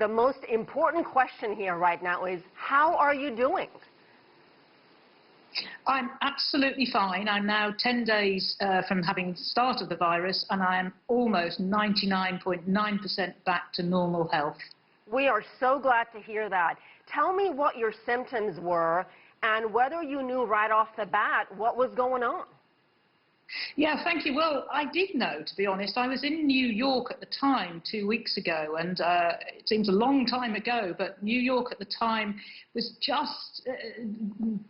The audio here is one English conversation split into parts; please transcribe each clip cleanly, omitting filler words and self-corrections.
the most important question here right now is, how are you doing? I'm absolutely fine. I'm now 10 days from having started the virus, and I am almost 99.9% back to normal health. We are so glad to hear that. Tell me what your symptoms were and whether you knew right off the bat what was going on. Yeah, thank you. Well, I did know, to be honest. I was in New York at the time 2 weeks ago, and it seems a long time ago, but New York at the time was just a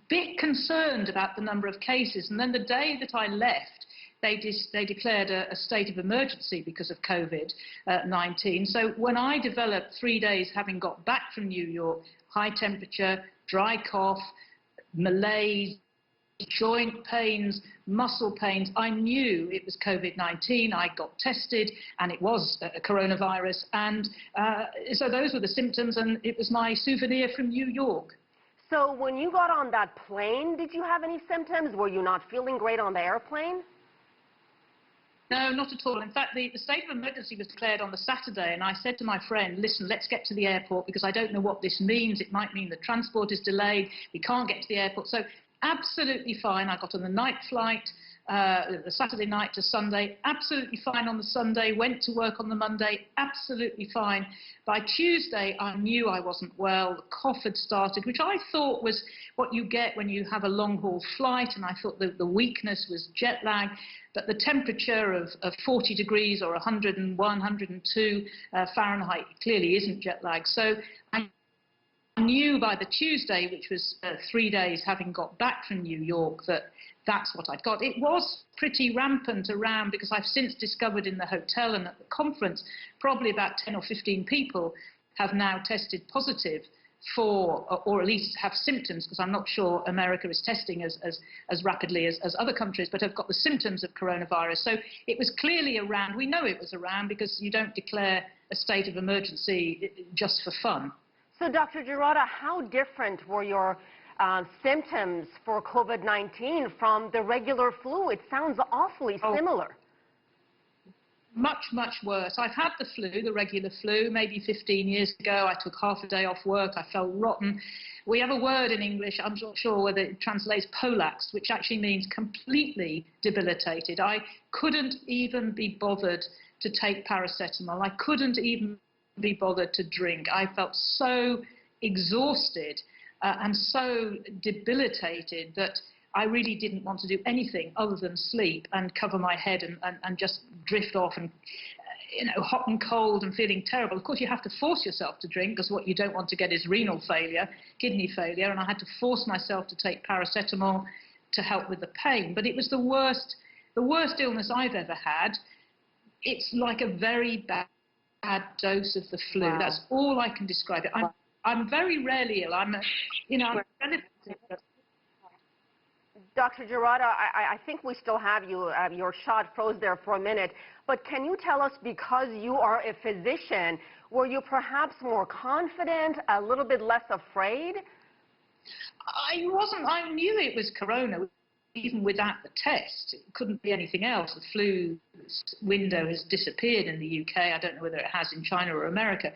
bit concerned about the number of cases. And then the day that I left, they declared a state of emergency because of COVID-19. So when I developed 3 days having got back from New York, high temperature, dry cough, malaise, joint pains, muscle pains, I knew it was COVID-19. I got tested and it was a coronavirus, and so those were the symptoms, and it was my souvenir from New York. So when you got on that plane, did you have any symptoms? Were you not feeling great on the airplane? No, not at all. In fact, the state of emergency was declared on the Saturday, and I said to my friend, listen, let's get to the airport because I don't know what this means. It might mean the transport is delayed. We can't get to the airport. So absolutely fine. I got on the night flight, the Saturday night to Sunday, absolutely fine on the Sunday, went to work on the Monday, absolutely fine. By Tuesday, I knew I wasn't well. The cough had started, which I thought was what you get when you have a long-haul flight, and I thought the weakness was jet lag. But the temperature of 40 degrees or 101, 102 Fahrenheit clearly isn't jet lag. So I knew by the Tuesday, which was 3 days having got back from New York, that that's what I'd got. It was pretty rampant around because I've since discovered in the hotel and at the conference, probably about 10 or 15 people have now tested positive for, or at least have symptoms, because I'm not sure America is testing as rapidly as other countries, but have got the symptoms of coronavirus. So it was clearly around. We know it was around because you don't declare a state of emergency just for fun. So, Dr. Gerada, how different were your symptoms for COVID-19 from the regular flu? It sounds awfully similar. Much, much worse. I've had the flu, the regular flu, maybe 15 years ago. I took half a day off work. I felt rotten. We have a word in English, I'm not sure whether it translates polaxed, which actually means completely debilitated. I couldn't even be bothered to take paracetamol. I couldn't even be bothered to drink. I felt so exhausted and so debilitated that I really didn't want to do anything other than sleep and cover my head and just drift off and, you know, hot and cold and feeling terrible. Of course, you have to force yourself to drink because what you don't want to get is renal failure, kidney failure, and I had to force myself to take paracetamol to help with the pain. But it was the worst illness I've ever had. It's like a very bad dose of the flu. Wow. That's all I can describe it. I'm very rarely ill. I'm relatively. Dr. Gerada, I think we still have you. Your shot froze there for a minute. But can you tell us, because you are a physician, were you perhaps more confident, a little bit less afraid? I wasn't. I knew it was corona, even without the test. It couldn't be anything else. The flu window has disappeared in the UK. I don't know whether it has in China or America.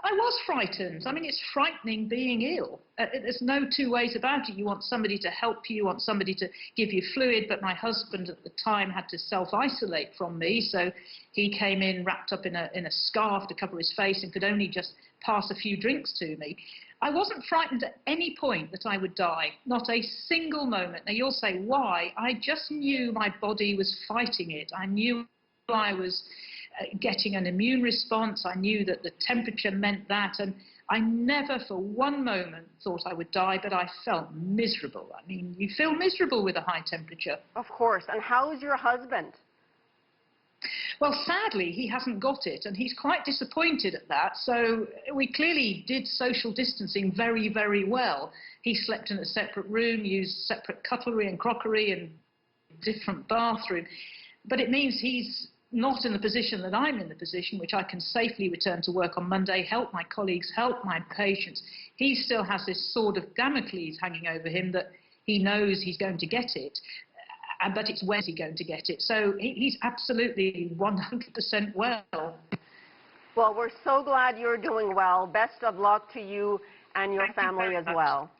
I was frightened. I mean, it's frightening being ill. There's no two ways about it. You want somebody to help you, you want somebody to give you fluid, but my husband at the time had to self-isolate from me, so he came in wrapped up in a scarf to cover his face and could only just pass a few drinks to me. I wasn't frightened at any point that I would die, not a single moment. Now, you'll say, why? I just knew my body was fighting it. I knew I was getting an immune response. I knew that the temperature meant that, and I never for one moment thought I would die, but I felt miserable. I mean, you feel miserable with a high temperature. Of course. And how is your husband? Well, sadly, he hasn't got it, and he's quite disappointed at that. So we clearly did social distancing very, very well. He slept in a separate room, used separate cutlery and crockery and different bathroom. But it means he's not in the position that I'm in the position, which I can safely return to work on Monday, help my colleagues, help my patients. He still has this sword of Damocles hanging over him that he knows he's going to get it, but it's when he's going to get it. So he's absolutely 100% well. Well, we're so glad you're doing well. Best of luck to you and your Thank you family very as much. well.